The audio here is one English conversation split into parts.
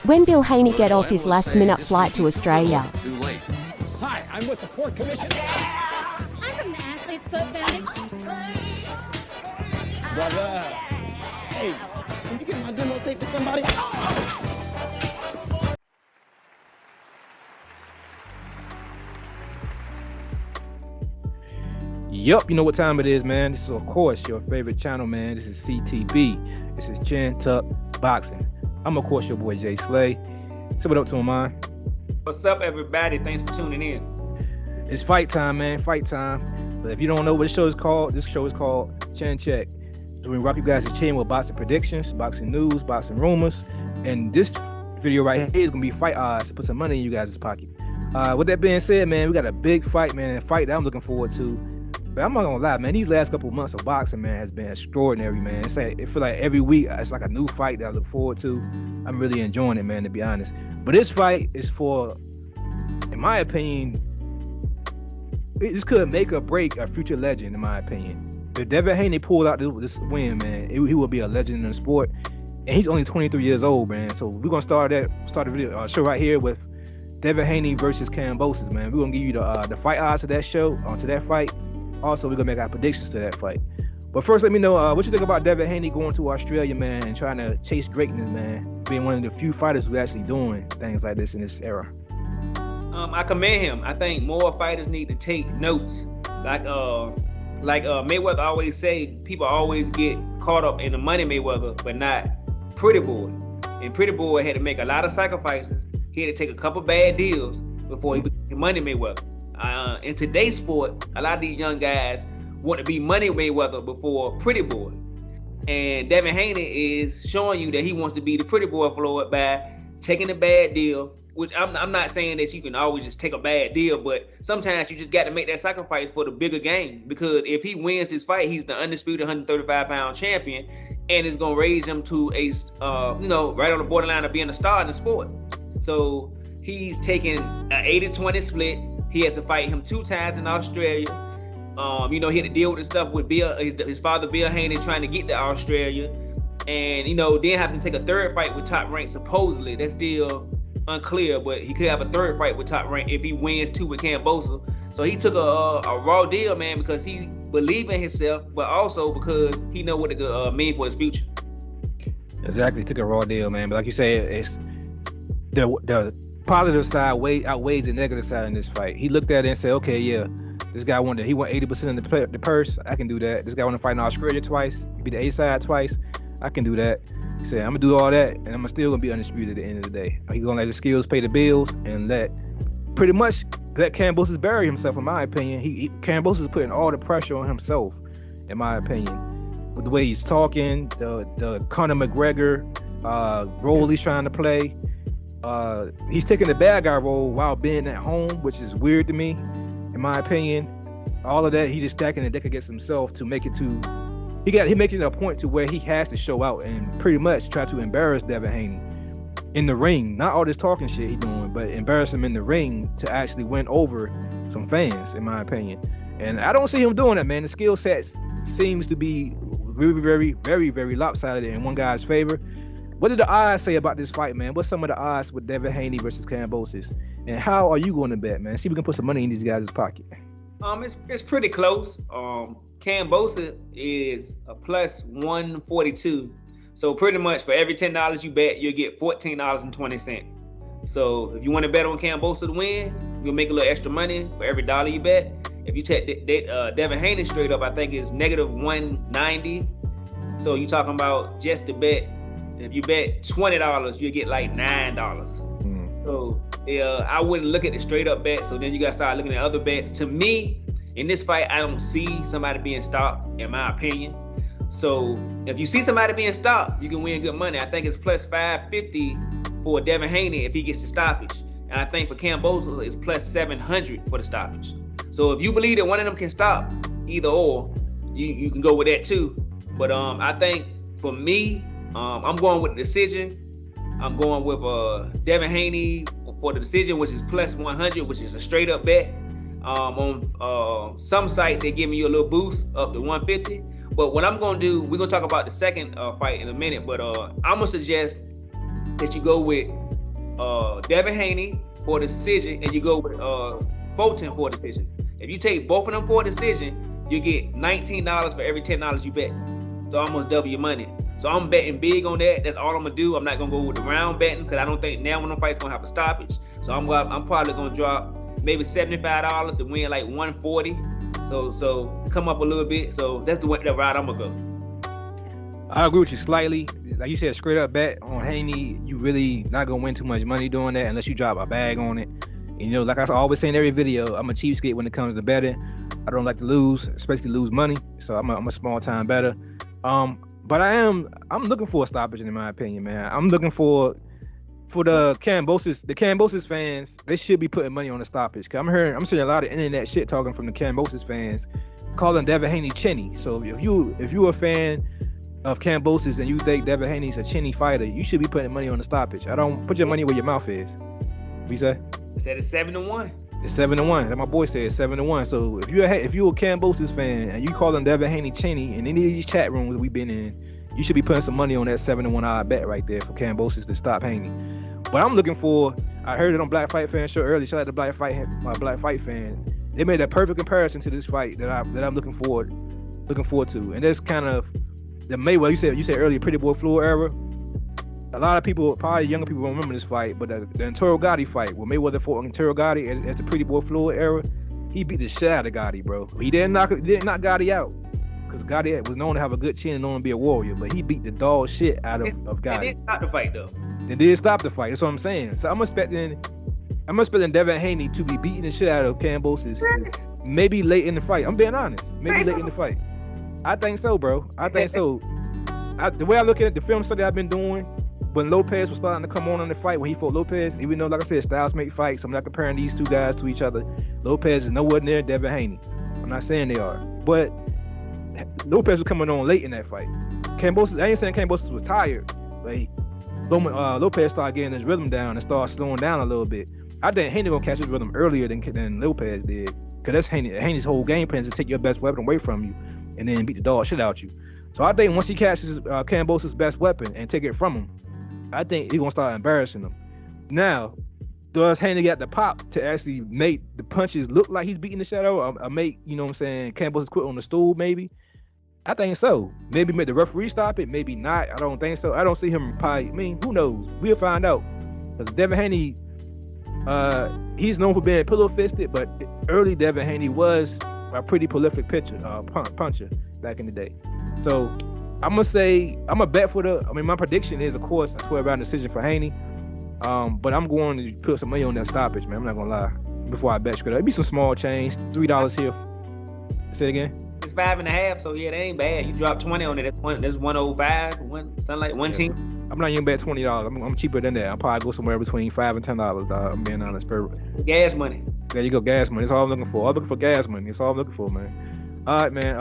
When Bill Haney get off his last-minute flight to Australia? Hi, I'm with the Port Commission. I'm from the Athlete's Foot Foundation. Brother, hey, can you get my demo tape to somebody? Yup, you know what time it is, man. This is, of course, your favorite channel, man. This is CTB. This is Chin Tuck Boxing. I'm, of course, your boy, Jay Slay. Say what up to him, man. What's up, everybody? Thanks for tuning in. It's fight time, man. Fight time. But if you don't know what this show is called Chin Check. So we rock you guys' chin with boxing predictions, boxing news, boxing rumors. And this video right here is going to be fight odds to put some money in you guys' pocket. With that being said, man, we got a big fight, man. A fight that I'm looking forward to. But I'm not gonna lie, man. These last couple months of boxing, man, has been extraordinary, man. It's like, it feel like every week it's like a new fight that I look forward to. I'm really enjoying it, man, to be honest. But this fight is for, in my opinion, this could make or break a future legend, in my opinion. If Devin Haney pulled out this win, man, he will be a legend in the sport. And he's only 23 years old, man. So we're gonna start the video show right here with Devin Haney versus Kambosos, man. We're gonna give you the fight odds to that show, to that fight. Also, we're gonna make our predictions to that fight. But first, let me know what you think about Devin Haney going to Australia, man, and trying to chase greatness, man. Being one of the few fighters who actually doing things like this in this era. I commend him. I think more fighters need to take notes. Like Mayweather always say, people always get caught up in the money Mayweather, but not Pretty Boy. And Pretty Boy had to make a lot of sacrifices. He had to take a couple bad deals before he became Money Mayweather. In today's sport, a lot of these young guys want to be Money Mayweather before Pretty Boy. And Devin Haney is showing you that he wants to be the Pretty Boy Floyd by taking a bad deal, which I'm not saying that you can always just take a bad deal, but sometimes you just got to make that sacrifice for the bigger game. Because if he wins this fight, he's the undisputed 135-pound champion, and it's going to raise him to a, right on the borderline of being a star in the sport. So he's taking an 80-20 split. He has to fight him 2 times in Australia. He had to deal with the stuff with his father, Bill Haney, trying to get to Australia. And, then have to take a third fight with Top Rank, supposedly. That's still unclear, but he could have a third fight with Top Rank if he wins 2 with Kambosos. So he took a raw deal, man, because he believes in himself, but also because he know what it could mean for his future. Exactly, took a raw deal, man. But like you said, it's the positive side outweighs the negative side in this fight. He looked at it and said, okay, yeah, this guy won 80% of the purse. I can do that. This guy want to fight in Australia twice, be the A side twice. I can do that. He said, I'm gonna do all that, and I'm still gonna be undisputed at the end of the day. He's gonna let his skills pay the bills and let Kambosos bury himself, in my opinion. Kambosos is putting all the pressure on himself, in my opinion, with the way he's talking, the Conor McGregor role he's trying to play. He's taking the bad guy role while being at home, which is weird to me, in my opinion. All of that, he's just stacking the deck against himself to make it to. He making it a point to where he has to show out and pretty much try to embarrass Devin Haney in the ring. Not all this talking shit he's doing, but embarrass him in the ring to actually win over some fans, in my opinion. And I don't see him doing that, man. The skill set seems to be very, very, very, very lopsided in one guy's favor. What did the odds say about this fight, man? What's some of the odds with Devin Haney versus Kambosos? And how are you going to bet, man? See if we can put some money in these guys' pocket. It's pretty close. Kambosos is a plus 142. So pretty much for every $10 you bet, you'll get $14.20. So if you want to bet on Kambosos to win, you'll make a little extra money for every $1 you bet. If you take Devin Haney straight up, I think it's negative 190. So you're talking about just to bet. If you bet $20, you'll get like $9. So I wouldn't look at the straight up bet. So then you got to start looking at other bets. To me, in this fight, I don't see somebody being stopped, in my opinion. So if you see somebody being stopped, you can win good money. I think it's plus 550 for Devin Haney if he gets the stoppage. And I think for Kambosos, it's plus 700 for the stoppage. So if you believe that one of them can stop, either or, you can go with that too. But I think for me, I'm going with the decision. I'm going with Devin Haney for the decision, which is plus 100, which is a straight up bet. On some site, they're giving you a little boost up to 150. But what I'm going to do, we're going to talk about the second fight in a minute, but I'm going to suggest that you go with Devin Haney for a decision, and you go with Fulton for a decision. If you take both of them for a decision, you get $19 for every $10 you bet. So almost double your money. So I'm betting big on that. That's all I'm gonna do. I'm not gonna go with the round betting because I don't think now one of them fights gonna have a stoppage. So I'm probably gonna drop maybe $75 to win like 140. So come up a little bit. So that's the route I'm gonna go. I agree with you slightly. Like you said, straight up bet on Haney, you really not gonna win too much money doing that unless you drop a bag on it. And, you know, like I always say in every video, I'm a cheapskate when it comes to betting. I don't like to lose, especially lose money. So I'm a small time bettor. But I'm looking for a stoppage in my opinion, man. I'm looking for the Kambosos fans. They should be putting money on the stoppage. Cause I'm seeing a lot of internet shit talking from the Kambosos fans, calling Devin Haney chinny. So if you a fan of Kambosos and you think Devin Haney's a chinny fighter, you should be putting money on the stoppage. I don't put your money where your mouth is. What you say? I said it's 7-1. It's 7-1. Like my boy said, it's 7-1. So if you're a Kambosos fan and you calling Devin Haney chinny in any of these chat rooms we've been in, you should be putting some money on that 7-1 odd bet right there for Kambosos to stop Haney. But I'm looking for. I heard it on Black Fight Fan show earlier. Shout out to Black Fight Fan. They made a perfect comparison to this fight that I'm looking forward to. And that's kind of the Mayweather. You said earlier, Pretty Boy Floyd era. A lot of people, probably younger people, don't remember this fight, but the Antero Gotti fight, where Mayweather fought Antero Gotti as the Pretty Boy Floyd era, he beat the shit out of Gotti, bro. He didn't knock Gotti out, because Gotti was known to have a good chin and known to be a warrior, but he beat the dog shit out of Gotti. It did stop the fight, though. It did stop the fight. That's what I'm saying. So I'm expecting Devin Haney to be beating the shit out of Kambosos, maybe late in the fight. I'm being honest. Maybe late in the fight. I think so, bro. I think so. The way I look at it, the film study I've been doing, when Lopez was starting to come on the fight, when he fought Lopez, even though, like I said, styles make fights, I'm not comparing these two guys to each other. Lopez is nowhere near Devin Haney. I'm not saying they are, but Lopez was coming on late in that fight. Kambosos, I ain't saying Kambosos was tired, but Lopez started getting his rhythm down and started slowing down a little bit. I think Haney gonna catch his rhythm earlier than Lopez did, because that's Haney's whole game plan is to take your best weapon away from you and then beat the dog shit out you. So I think once he catches Kambosos' best weapon and take it from him, I think he's gonna start embarrassing him. Now, does Haney got the pop to actually make the punches look like he's beating the shit out, or make, you know what I'm saying, Kambosos quit on the stool? Maybe. I think so. Maybe make the referee stop it. Maybe not. I don't think so. I don't see him probably. I mean, who knows? We'll find out. Because Devin Haney, he's known for being pillow fisted, but early Devin Haney was a pretty prolific puncher back in the day. So I'm gonna bet my prediction is, of course, a 12-round decision for Haney. But I'm going to put some money on that stoppage, man. I'm not gonna lie. Before I bet, it'd be some small change, $3 here. Say it again. It's 5.5, so yeah, that ain't bad. You drop 20 on it. That's 105, something like 110. I'm not even bet $20. I'm cheaper than that. I'll probably go somewhere between $5 and $10. I'm being honest. Gas money. There you go, gas money. That's all I'm looking for. I'm looking for gas money. That's all I'm looking for, man. All right, man.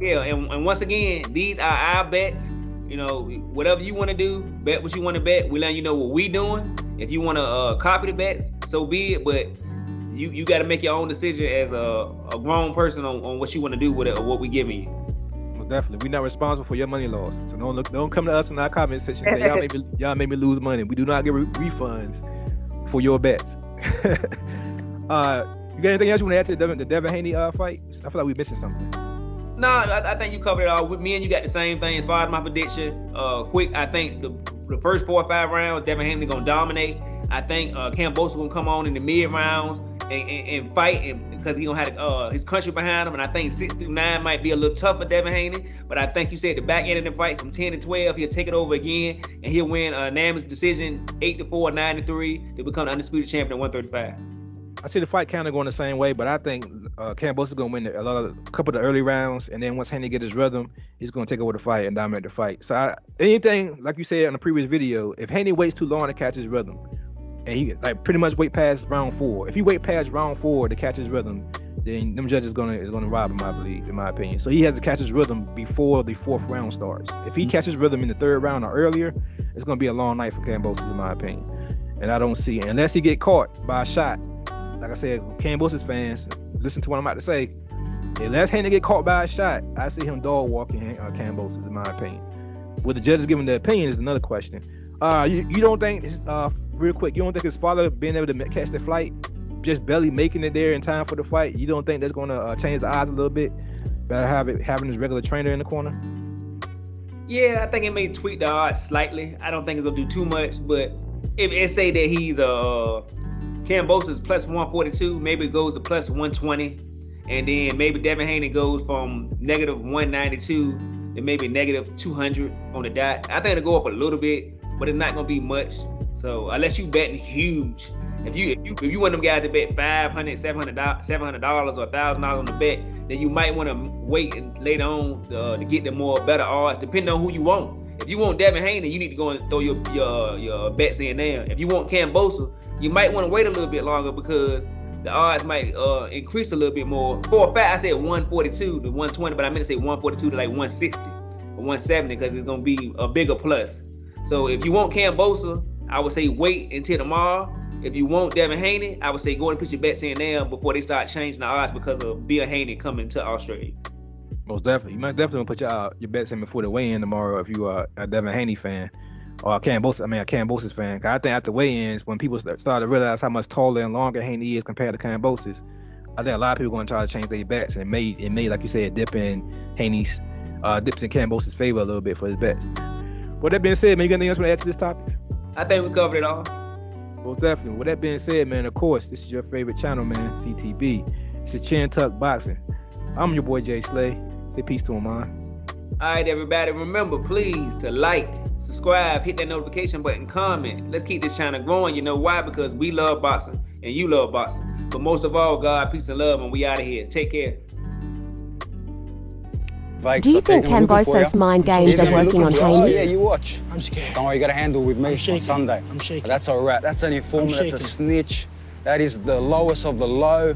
And once again, these are our bets. You know, whatever you want to do, bet what you want to bet. We let you know what we doing. If you want to copy the bets, so be it. But you got to make your own decision as a grown person on what you want to do with it or what we giving you. Well, definitely, we're not responsible for your money loss. So don't come to us in our comment section and say y'all made me lose money. We do not get refunds for your bets. You got anything else you want to add to the Devin Haney fight? I feel like we're missing something. No, I think you covered it all. With me and you got the same thing as far as my prediction. Quick, I think the first 4 or 5 rounds, Devin Haney gonna dominate. I think Kambosos gonna come on in the mid rounds and fight, because he gonna have his country behind him. And I think 6 through 9 might be a little tough for Devin Haney. But I think you said the back end of the fight from 10 to 12, he'll take it over again and he'll win a unanimous decision, 8-4, 9-3, to become the undisputed champion at 135. I see the fight kind of going the same way, but I think Kambosos is going to win a couple of the early rounds, and then once Haney get his rhythm, he's going to take over the fight and dominate the fight. So anything, like you said in the previous video, if Haney waits too long to catch his rhythm, and he pretty much wait past round 4, if he wait past round 4 to catch his rhythm, then them judges is gonna rob him, I believe, in my opinion. So he has to catch his rhythm before the 4th round starts. If he catches rhythm in the 3rd round or earlier, it's going to be a long night for Kambosos, in my opinion. And I don't see it unless he get caught by a shot. Like I said, Kambosos fans, listen to what I'm about to say. Unless Haney get caught by a shot, I see him dog walking Kambosos, in my opinion. Will the judges give him their opinion is another question. You don't think real quick? You don't think his father being able to catch the flight, just barely making it there in time for the fight? You don't think that's gonna change the odds a little bit by having his regular trainer in the corner? Yeah, I think it may tweak the odds slightly. I don't think it's gonna do too much, but if it say that he's Kambosos plus 142, maybe it goes to plus 120, and then maybe Devin Haney goes from negative 192 to maybe negative 200 on the dot. I think it'll go up a little bit, but it's not gonna be much. So unless you betting huge, if you want them guys to bet $500, $700 or $1,000 on the bet, then you might want to wait and later on to get the better odds, depending on who you want. If you want Devin Haney, you need to go and throw your bets in there. If you want Kambosos, you might want to wait a little bit longer because the odds might increase a little bit more. For a fact, I said 142 to 120, but I meant to say 142 to like 160 or 170 because it's gonna be a bigger plus. So if you want Kambosos, I would say wait until tomorrow. If you want Devin Haney, I would say go and put your bets in there before they start changing the odds because of Bill Haney coming to Australia. Most definitely. You must definitely put your bets in before the weigh-in tomorrow if you are a Devin Haney fan or a Kambosos fan. Cause I think after weigh-ins, when people start to realize how much taller and longer Haney is compared to Kambosos, I think a lot of people are going to try to change their bets. And it may, like you said, dips in Kambosos' favor a little bit for his bets. With that being said, man, you got anything else to add to this topic? I think we covered it all. Most definitely. With that being said, man, of course, this is your favorite channel, man, CTB. It's a Chin Tuck Boxing. I'm your boy Jay Slay. Say peace to him, man. All right, everybody. Remember, please, to like, subscribe, hit that notification button, comment. Let's keep this channel growing. You know why? Because we love boxing and you love boxing. But most of all, God, peace and love, and we out of here. Take care. Do you think Kambosos' mind games are working on Haney? Yeah, you watch. I'm scared. Don't worry, you got a handle with me on Sunday. I'm shaking. But that's all right. That's an informant. That's a snitch. That is the lowest of the low.